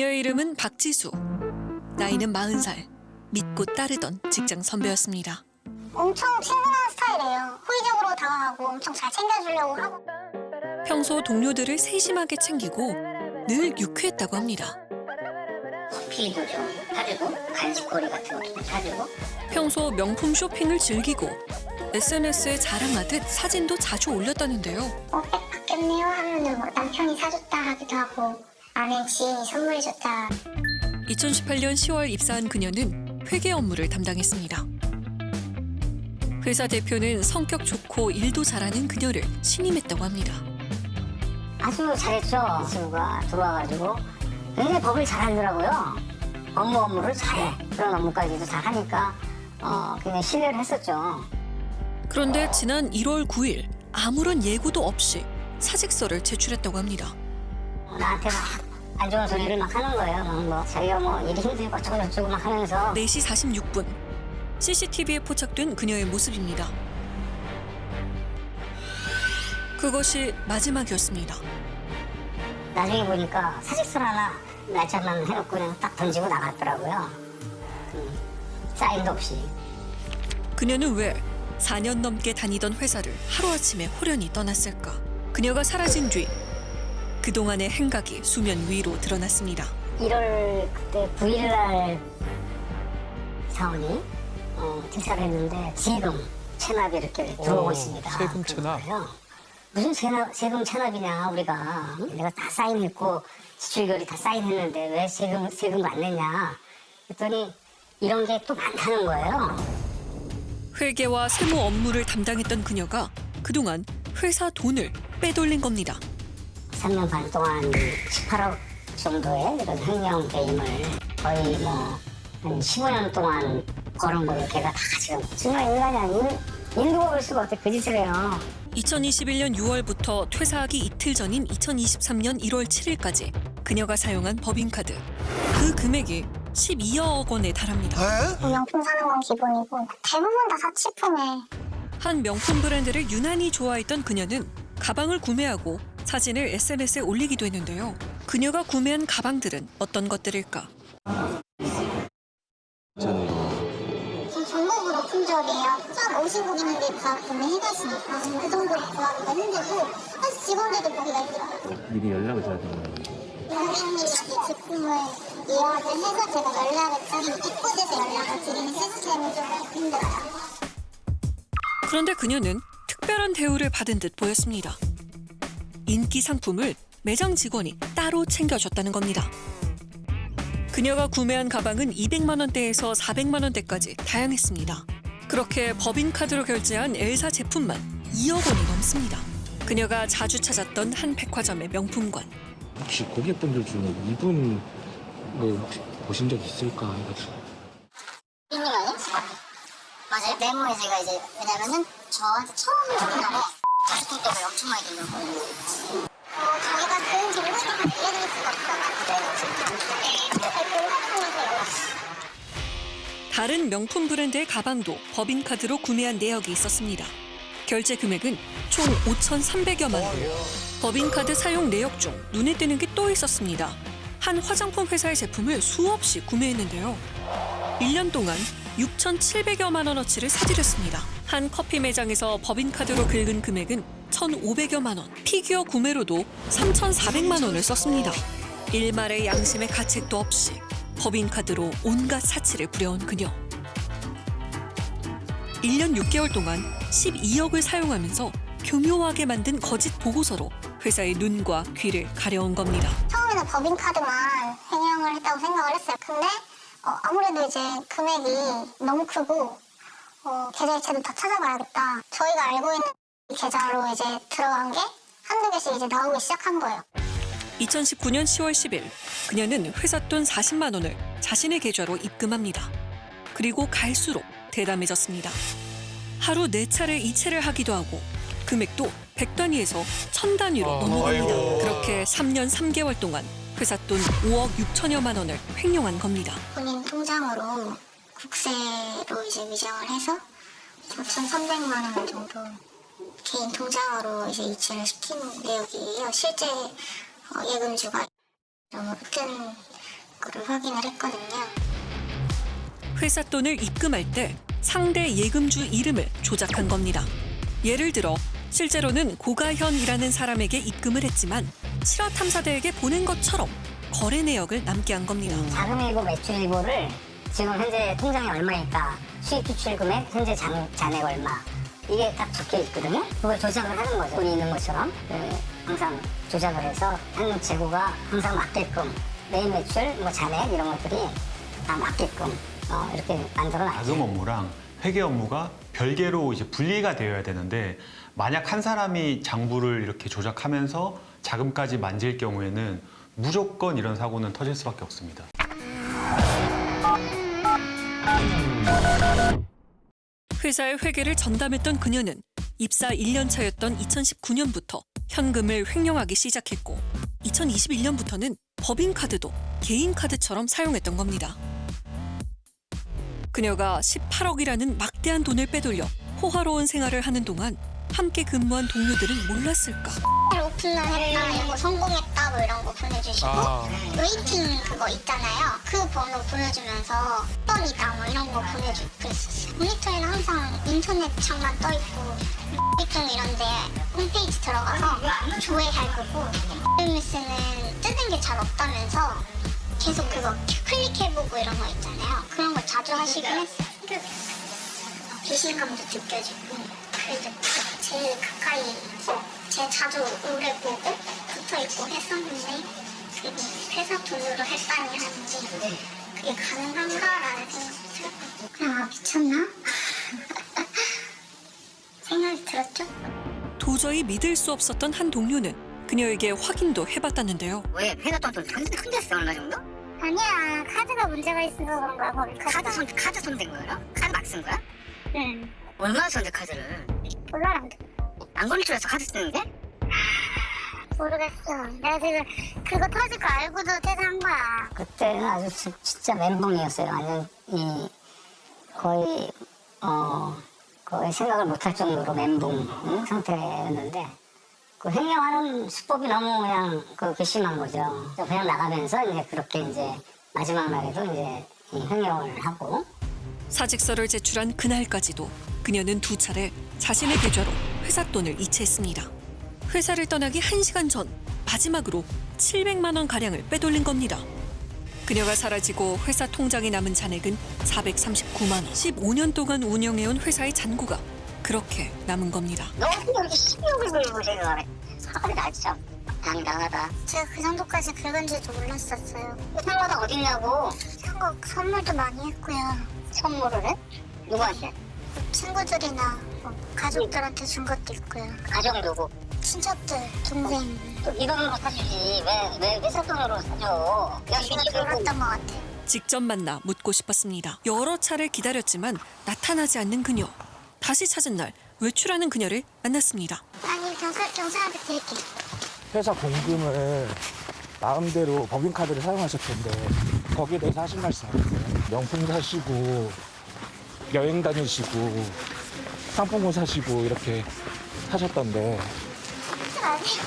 그녀의 이름은 박지수. 나이는 40살. 믿고 따르던 직장 선배였습니다. 엄청 친근한 스타일이에요. 호의적으로 다가가고 엄청 잘 챙겨주려고 하고. 평소 동료들을 세심하게 챙기고 늘 유쾌했다고 합니다. 커피도 좀 사주고 간식거리 같은 것도 사주고. 평소 명품 쇼핑을 즐기고 SNS에 자랑하듯 사진도 자주 올렸다는데요. 백 받겠네요 하면은 뭐 남편이 사줬다 하기도 하고 아는 지인이 선물해줬다. 2018년 10월 입사한 그녀는 회계 업무를 담당했습니다. 회사 대표는 성격 좋고 일도 잘하는 그녀를 신임했다고 합니다. 아주 잘했죠. 친구가 들어와가지고 굉장히 법을 잘하더라고요. 업무를 잘해. 그런 업무까지도 잘하니까 굉장히 신뢰를 했었죠. 그런데 지난 1월 9일 아무런 예고도 없이 사직서를 제출했다고 합니다. 나한테 막 안 좋은 소리를 막 하는 거예요. 뭐 자기가 뭐 일이 힘들고 어쩌고저쩌고 막 하면서. 4시 46분 CCTV에 포착된 그녀의 모습입니다. 그것이 마지막이었습니다. 나중에 보니까 사직서 하나 날짜만 해놓고 그냥 딱 던지고 나갔더라고요. 사인도 없이. 그녀는 왜 4년 넘게 다니던 회사를 하루아침에 홀연히 떠났을까? 그녀가 사라진 뒤 그동안의 행각이 수면 위로 드러났습니다. 1월 그때 9일날 사원이 퇴사를 했는데 세금 체납이 이렇게 들어오고 있습니다. 세금 체납? 무슨 세금 체납이냐 우리가. 내가 다 사인했고 지출결이 다 사인했는데 왜 세금을 안 냈냐 했더니 이런 게 또 많다는 거예요. 회계와 세무 업무를 담당했던 그녀가 그동안 회사 돈을 빼돌린 겁니다. 3년 반 동안 18억 정도의 이런 횡령 배임을 거의 뭐 한 15년 동안 벌은 거를 걔가 다 지금 정말 인간이 아닌 인도가 볼 수가 없대. 그 짓을 해요. 2021년 6월부터 퇴사하기 이틀 전인 2023년 1월 7일까지 그녀가 사용한 법인카드. 그 금액이 12억 원에 달합니다. 명품 사는 건 기본이고 대부분 다 사치품에. 한 명품 브랜드를 유난히 좋아했던 그녀는 가방을 구매하고 사진을 SNS에 올리기도 했는데요. 그녀가 구매한 가방들은 어떤 것들일까? 지금 전국으로 품절이에요. 쫙 오신 고객님들이 다 구매해가시니까 지금 그 정도로 구하기가 힘들고 사실 직원들도 보기가 힘들어요. 미리 연락을 줘야 되는 거예요. 고객님이 제품을 예약을 해서 제가 연락을 드리는 입구에서 연락을 드리는 시스템이 좀 힘들어요. 그런데 그녀는 특별한 대우를 받은 듯 보였습니다. 인기 상품을 매장 직원이 따로 챙겨줬다는 겁니다. 그녀가 구매한 가방은 200만 원대에서 400만 원대까지 다양했습니다. 그렇게 법인카드로 결제한 엘사 제품만 2억 원이 넘습니다. 그녀가 자주 찾았던 한 백화점의 명품관. 혹시 고객분들 중에 이분 혹시 보신 적 있을까 해가지고. 삐님 아니야? 맞아요. 네모에 제가 이제 왜냐면은 저한테 처음 오는 날에 자식들을 엄청 많이 들는 거예요. 저희가 그 질문을 알려드릴 수가 없어가지고 다른 명품 브랜드의 가방도 법인카드로 구매한 내역이 있었습니다. 결제 금액은 총 5,300여만 원. 법인카드 사용 내역 중 눈에 띄는 게 또 있었습니다. 한 화장품 회사의 제품을 수없이 구매했는데요. 1년 동안 6,700여만 원어치를 사들였습니다. 한 커피 매장에서 법인카드로 긁은 금액은 1,500여만 원. 피규어 구매로도 3,400만 원을 썼습니다. 일말의 양심의 가책도 없이 법인카드로 온갖 사치를 부려온 그녀. 1년 6개월 동안 12억을 사용하면서 교묘하게 만든 거짓 보고서로 회사의 눈과 귀를 가려온 겁니다. 처음에는 법인카드만 횡령을 했다고 생각을 했어요. 근데 아무래도 이제 금액이 너무 크고 계좌이체도 다 찾아봐야겠다. 저희가 알고 있는 계좌로 이제 들어간 게 한두 개씩 이제 나오기 시작한 거예요. 2019년 10월 10일 그녀는 회사 돈 40만 원을 자신의 계좌로 입금합니다. 그리고 갈수록 대담해졌습니다. 하루 4차례 이체를 하기도 하고 금액도 100단위에서 1000단위로 넘어갑니다. 그렇게 3년 3개월 동안 회사 돈 5억 6천여만 원을 횡령한 겁니다. 본인 통장으로 국세로 이제 위장을 해서 5,300만 원 정도 개인 통장으로 이제 이체를 시킨 내역이에요. 실제 예금주가 그때는 거를 확인을 했거든요. 회사 돈을 입금할 때 상대 예금주 이름을 조작한 겁니다. 예를 들어 실제로는 고가현이라는 사람에게 입금을 했지만 실화탐사대에게 보낸 것처럼 거래 내역을 남게 한 겁니다. 자금일보 매출일보를 지금 현재 통장에 얼마 있다, 수입 추출 금액, 현재 잔액 얼마, 이게 딱 적혀 있거든요. 그걸 조작을 하는 거죠. 돈이 있는 것처럼 항상 조작을 해서 한 재고가 항상 맞게끔 매일 매출, 뭐 잔액 이런 것들이 다 맞게끔 이렇게 만들어놨죠. 자금 업무랑 회계 업무가 별개로 이제 분리가 되어야 되는데 만약 한 사람이 장부를 이렇게 조작하면서 자금까지 만질 경우에는 무조건 이런 사고는 터질 수밖에 없습니다. 회사의 회계를 전담했던 그녀는 입사 1년 차였던 2019년부터 현금을 횡령하기 시작했고 2021년부터는 법인카드도 개인카드처럼 사용했던 겁니다. 그녀가 18억이라는 막대한 돈을 빼돌려 호화로운 생활을 하는 동안 함께 근무한 동료들은 몰랐을까? 오픈을 했다, 이거 성공했다, 뭐 이런 거 보내주시고 웨이팅 그거 있잖아요. 그 번호 보여주면서 뻔이다 뭐 이런 거 보내주고 그랬었어요. 모니터에는 항상 인터넷 창만 떠있고 웨이팅 이런데 홈페이지 들어가서 조회할 거고 뉴스는 뜨는 게 잘 없다면서 계속 그거 클릭해보고 이런 거 있잖아요. 그런 걸 자주 하시긴 했어요. 배신감도 느껴지고 그래도 제일 가까이 제일 자주 오래 보고 붙어있고 했었는데 그게 회사 돈으로 했다니 하는지 그게 가능한가라는 생각이 들었고 그냥 미쳤나? 생각이 들었죠? 도저히 믿을 수 없었던 한 동료는 그녀에게 확인도 해봤다는데요. 왜 회사 돈도 큰데 써 얼마 정도? 아니야, 카드가 문제가 있어서 그런 거야. 카드 손댄 거예요? 카드 막 쓴 거야? 응. 얼마나 썼는데 카드를? 몰라. 안 걸릴 줄 알아서 카드 쓰는데? 모르겠어. 내가 지금 그거 터질 거 알고도 퇴사한 거야. 그때는 아주 진짜 멘붕이었어요. 완전 거의 생각을 못할 정도로 멘붕 상태였는데 그 횡령하는 수법이 너무 그냥 괘씸한 거죠. 그냥 나가면서 이제 그렇게 이제 마지막 날에도 이제 이 횡령을 하고 사직서를 제출한 그날까지도 그녀는 2차례 자신의 계좌로 회사 돈을 이체했습니다. 회사를 떠나기 1시간 전 마지막으로 700만 원 가량을 빼돌린 겁니다. 그녀가 사라지고 회사 통장에 남은 잔액은 439만 원. 15년 동안 운영해온 회사의 잔고가 그렇게 남은 겁니다. 너무 여기 16을 걸고 생각을 해. 사람이 나 진짜 당당하다. 제가 그 정도까지 긁은 줄도 몰랐었어요. 상관은 어딨냐고. 한국 선물도 많이 했고요. 선물을 해? 누구한테? 친구들이나 뭐 가족들한테 준 것도 있고요. 가족 누구? 친척들, 동생. 또 네 돈으로 사주지. 왜 회사 돈으로 사줘? 제가 그랬던 것 같아요. 직접 만나 묻고 싶었습니다. 여러 차례 기다렸지만 나타나지 않는 그녀. 다시 찾은 날 외출하는 그녀를 만났습니다. 아니, 경찰한테 드릴게요. 회사 공금을 마음대로 법인카드를 사용하셨던데 거기에 대해서 하신 말씀 없어요? 명품 사시고 여행 다니시고 상품권 사시고 이렇게 하셨던데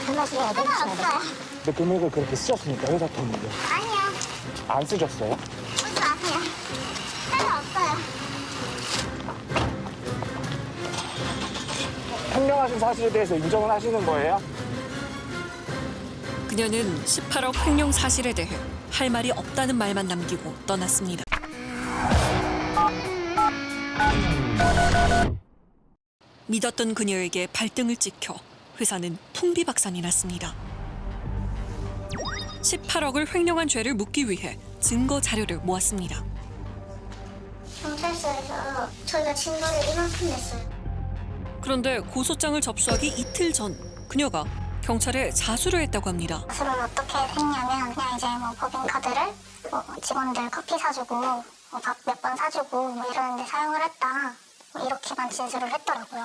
상관없어요. 근데 금액을 그렇게 쓰셨습니까? 회사 돈인데 아니요. 안 쓰셨어요? 쓰지 마세요. 상관없어요. 횡령하신 사실에 대해서 인정을 하시는 거예요? 그녀는 18억 횡령 사실에 대해 할 말이 없다는 말만 남기고 떠났습니다. 믿었던 그녀에게 발등을 찍혀 회사는 풍비박산이 났습니다. 18억을 횡령한 죄를 묻기 위해 증거 자료를 모았습니다. 경찰서에서 저희가 증거를 이만큼 냈어요. 그런데 고소장을 접수하기 이틀 전 그녀가 경찰에 자수를 했다고 합니다. 자수를 어떻게 했냐면 그냥 이제 뭐 법인카드를 직원들 커피 사주고 밥 몇 번 사주고 뭐 이러는데 사용을 했다. 뭐 이렇게만 진술을 했더라고요.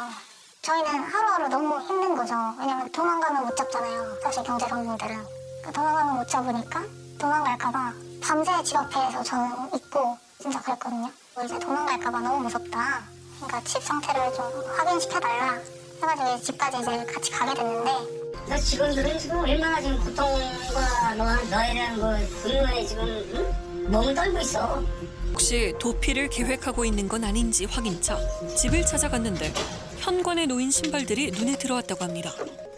저희는 하루하루 너무 힘든 거죠. 왜냐면 도망가면 못 잡잖아요. 사실 경제 전문들은. 도망가면 못 잡으니까 도망갈까봐 밤새 집 앞에서 저는 있고 진짜 그랬거든요. 이제 도망갈까봐 너무 무섭다. 그러니까 집 상태를 좀 확인시켜달라 해가지고 집까지 이제 같이 가게 됐는데 그래서 직원들은 지금 얼마나 지금 고통과 너에 대한 그 분노에 지금 응? 몸을 떨고 있어. 혹시 도피를 계획하고 있는 건 아닌지 확인차 집을 찾아갔는데 현관에 놓인 신발들이 눈에 들어왔다고 합니다.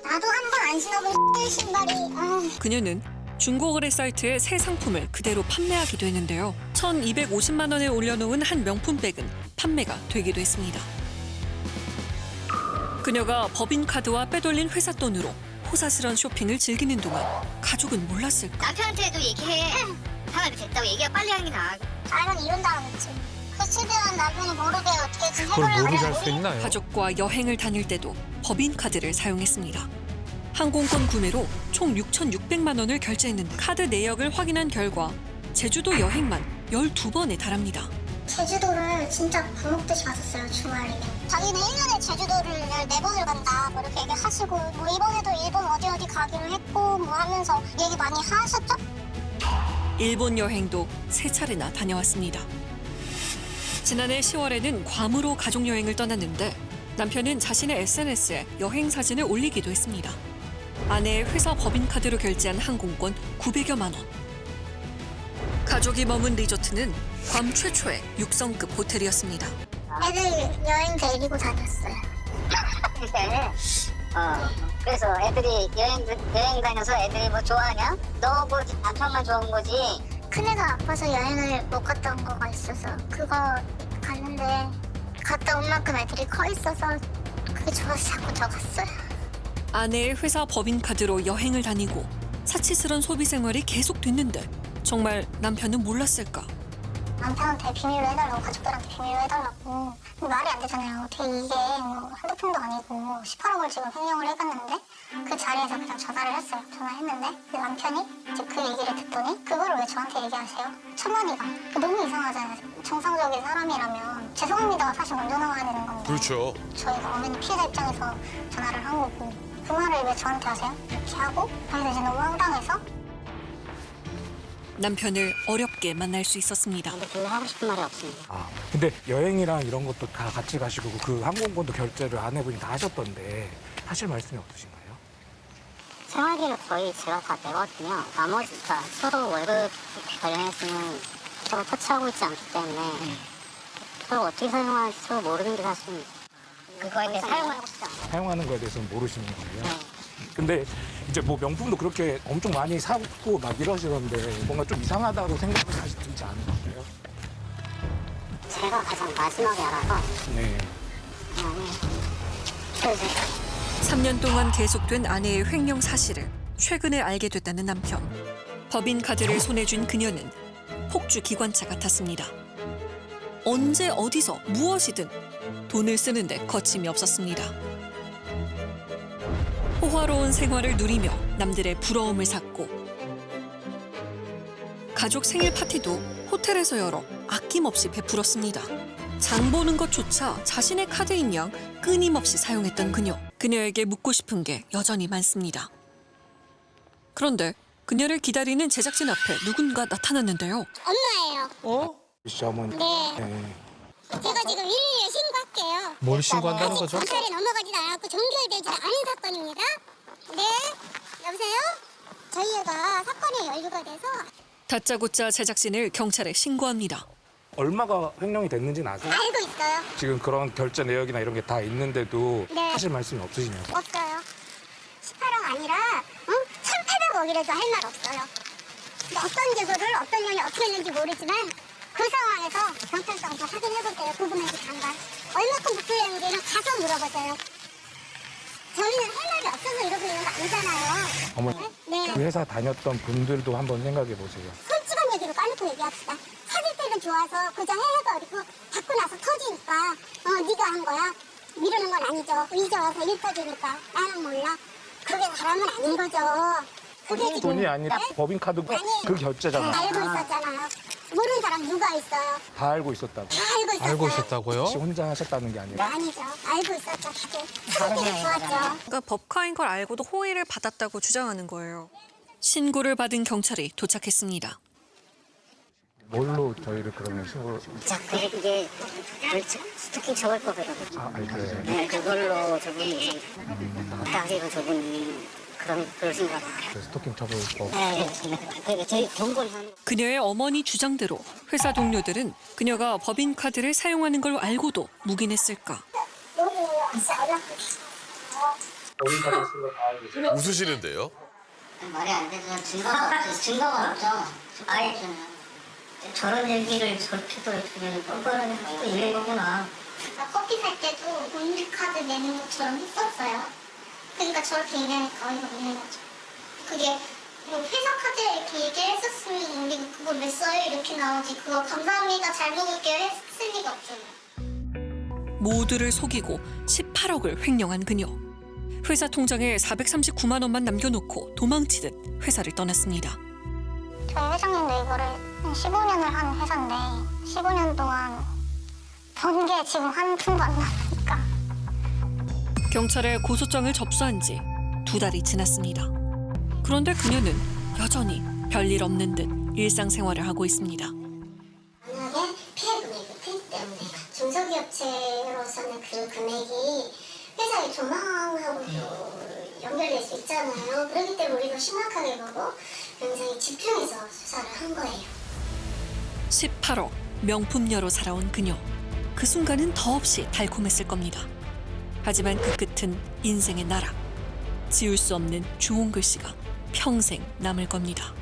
나도 한 번 안 신어본 신발이. 그녀는 중고거래 사이트에 새 상품을 그대로 판매하기도 했는데요. 1,250만 원에 올려놓은 한 명품백은 판매가 되기도 했습니다. 그녀가 법인카드와 빼돌린 회사 돈으로 호사스런 쇼핑을 즐기는 동안 가족은 몰랐을까? 남편한테도 얘기해. 상황이 됐다고 얘기가 빨리 하는 게 나아. 알면 이혼 당하겠지. 그 집이란 남편이 모르게 어떻게 좀 그걸 해보려고 모르게 할 그래. 수 있나요? 가족과 여행을 다닐 때도 법인카드를 사용했습니다. 항공권 구매로 총 6,600만 원을 결제했는데 카드 내역을 확인한 결과 제주도 여행만 12번에 달합니다. 제주도를 진짜 밥 먹듯이 갔었어요, 주말에. 자기는 1년에 제주도를 4번을 간다, 뭐 이렇게 얘기하시고, 뭐 이번에도 일본 어디 가기로 했고, 뭐 하면서 얘기 많이 하셨죠? 일본 여행도 3차례나 다녀왔습니다. 지난해 10월에는 괌으로 가족여행을 떠났는데 남편은 자신의 SNS에 여행 사진을 올리기도 했습니다. 아내의 회사 법인카드로 결제한 항공권 900여만 원. 가족이 머문 리조트는 괌 최초의 6성급 호텔이었습니다. 애들 여행 데리고 다녔어요. 그래서 애들이 여행 다녀서 애들이 뭐 좋아하냐? 너 뭐 남편만 좋아한 거지. 큰애가 아파서 여행을 못 갔다 온 거가 있어서 그거 갔는데 갔다 온 만큼 애들이 커 있어서 그게 좋아서 자꾸 더 갔어요. 아내의 회사 법인카드로 여행을 다니고 사치스런 소비 생활이 계속됐는데 정말 남편은 몰랐을까? 남편한테 비밀로 해달라고, 가족들한테 비밀로 해달라고. 말이 안 되잖아요. 어떻게 이게 뭐 한두 푼도 아니고 18억을 지금 횡령을 해갔는데 그 자리에서 그냥 전화를 했어요. 전화했는데 그 남편이 이제 그 얘기를 듣더니 그거를 왜 저한테 얘기하세요? 천만이가. 너무 이상하잖아요. 정상적인 사람이라면 죄송합니다가 사실 먼저 나와야 되는 건데. 그렇죠. 저희가 어머니 피해자 입장에서 전화를 한 거고 그 말을 왜 저한테 하세요? 이렇게 하고 저희는 이제 너무 황당해서 남편을 어렵게 만날 수 있었습니다. 근데 별로 하고 싶은 말이 없습니다. 아, 근데 여행이랑 이런 것도 다 같이 가시고 그 항공권도 결제를 아내분이 다 하셨던데 하실 말씀이 없으신가요? 생활비를 거의 제가 다 내거든요. 나머지가 서로 월급 관련해서는 서로 터치하고 있지 않기 때문에 서로 어떻게 사용하는지 서로 모르는 게 사실입니다. 그거에 대해 사용하고 싶지 않아요. 사용하는 거에 대해서는 모르시는 거예요? 네. 근데 이제 뭐 명품도 그렇게 엄청 많이 사고 막 이러시던데 뭔가 좀 이상하다고 생각이 사실 들지 않으세요? 제가 가장 마지막에 알아서 네. 그래서 3년 동안 계속된 아내의 횡령 사실을 최근에 알게 됐다는 남편. 법인카드를 손에 쥔 그녀는 폭주 기관차 같았습니다. 언제 어디서 무엇이든 돈을 쓰는데 거침이 없었습니다. 호화로운 생활을 누리며 남들의 부러움을 샀고 가족 생일 파티도 호텔에서 열어 아낌없이 베풀었습니다. 장 보는 것조차 자신의 카드인 양 끊임없이 사용했던 그녀. 그녀에게 묻고 싶은 게 여전히 많습니다. 그런데 그녀를 기다리는 제작진 앞에 누군가 나타났는데요. 엄마예요. 씨 어머니. 네. 네. 제가 지금 112에 신고할게요. 뭘 신고한다는 아직 거죠? 경찰에 넘어가지도 않았고 종결되지 않은 사건입니다. 네, 여보세요? 저희가 사건이 연루가 돼서 다짜고짜 제작진을 경찰에 신고합니다. 얼마가 횡령이 됐는지는 아세요? 알고 있어요. 지금 그런 결제 내역이나 이런 게 다 있는데도 네. 하실 말씀이 없으시냐고. 없어요. 18억 아니라 1,800억이라도 할 말 없어요. 근데 어떤 제소를 어떤 년이 어떻게 했는지 모르지만 그 상황에서 경찰서에서 확인해보세요. 부분에서 잠깐. 얼마큼 부풀렸는지는 가서 물어보세요. 저희는 할 말이 없어서 이러고 있는 거 아니잖아요. 어머니, 네. 그 회사 다녔던 분들도 한번 생각해 보세요. 솔직한 얘기로 까놓고 얘기합시다. 사귈 때는 좋아서 그저 헤어버리고 받고 나서 터지니까 네가 한 거야. 미루는 건 아니죠. 이제 와서 일 터지니까 나는 몰라. 그게 사람은 아닌 거죠. 그게 지금 돈이 아니라 네? 법인카드 아니, 그 결제잖아. 알고 있었잖아요. 모르는 사람 누가 있어요. 다 알고 있었다고. 다 알고 있었어요. 알고 있었다고요? 혹시 혼자 하셨다는 게 아니라. 아니죠. 알고 있었죠. 다들. 사귀기 좋았죠. 그러니까 법카인 걸 알고도 호의를 받았다고 주장하는 거예요. 신고를 받은 경찰이 도착했습니다. 뭘로 저희를 그러면 신고? 자, 그게 스토킹 처벌 법이거든요. 아, 알겠어요. 네, 그걸로 저분이 당시에 저분이 그러신 것 같아요. 그 스토킹 처벌법. 네, 그러니까 저희 경고를 하는. 그녀의 어머니 주장대로 회사 동료들은 그녀가 법인카드를 사용하는 걸 알고도 묵인했을까? 웃으시는데요? 말이 안 되죠. 증거가 없죠. 아예 저런 얘기를 저렇게도 그냥 뻔뻔하게 하고 있는 거구나. 커피 살 때도 본인카드 내는 것처럼 했었어요. 그러니까 저렇게 얘기하니까 어이가 없는 거죠. 그게 뭐 회사 카드에 이렇게 얘기했었으면 우리가 그걸 왜 써요? 이렇게 나오지. 그거 감사합니다. 잘 먹을게요. 했을 리가 없잖아요. 모두를 속이고 18억을 횡령한 그녀. 회사 통장에 439만 원만 남겨놓고 도망치듯 회사를 떠났습니다. 저희 회장님도 이거를 15년을 한 회사인데 15년 동안 번 게 지금 한 푼도 안 나니까. 경찰에 고소장을 접수한 지 2달이 지났습니다. 그런데 그녀는 여전히 별일 없는 듯 일상생활을 하고 있습니다. 만약에 피해 금액이 크기 때문에 중소기업체로서는 그 금액이 회사의 조망하고 연결될 수 있잖아요. 그렇기 때문에 우리가 심각하게 보고 굉장히 집중해서 수사를 한 거예요. 18억 명품녀로 살아온 그녀. 그 순간은 더없이 달콤했을 겁니다. 하지만 그 끝은 인생의 나락. 지울 수 없는 주홍 글씨가 평생 남을 겁니다.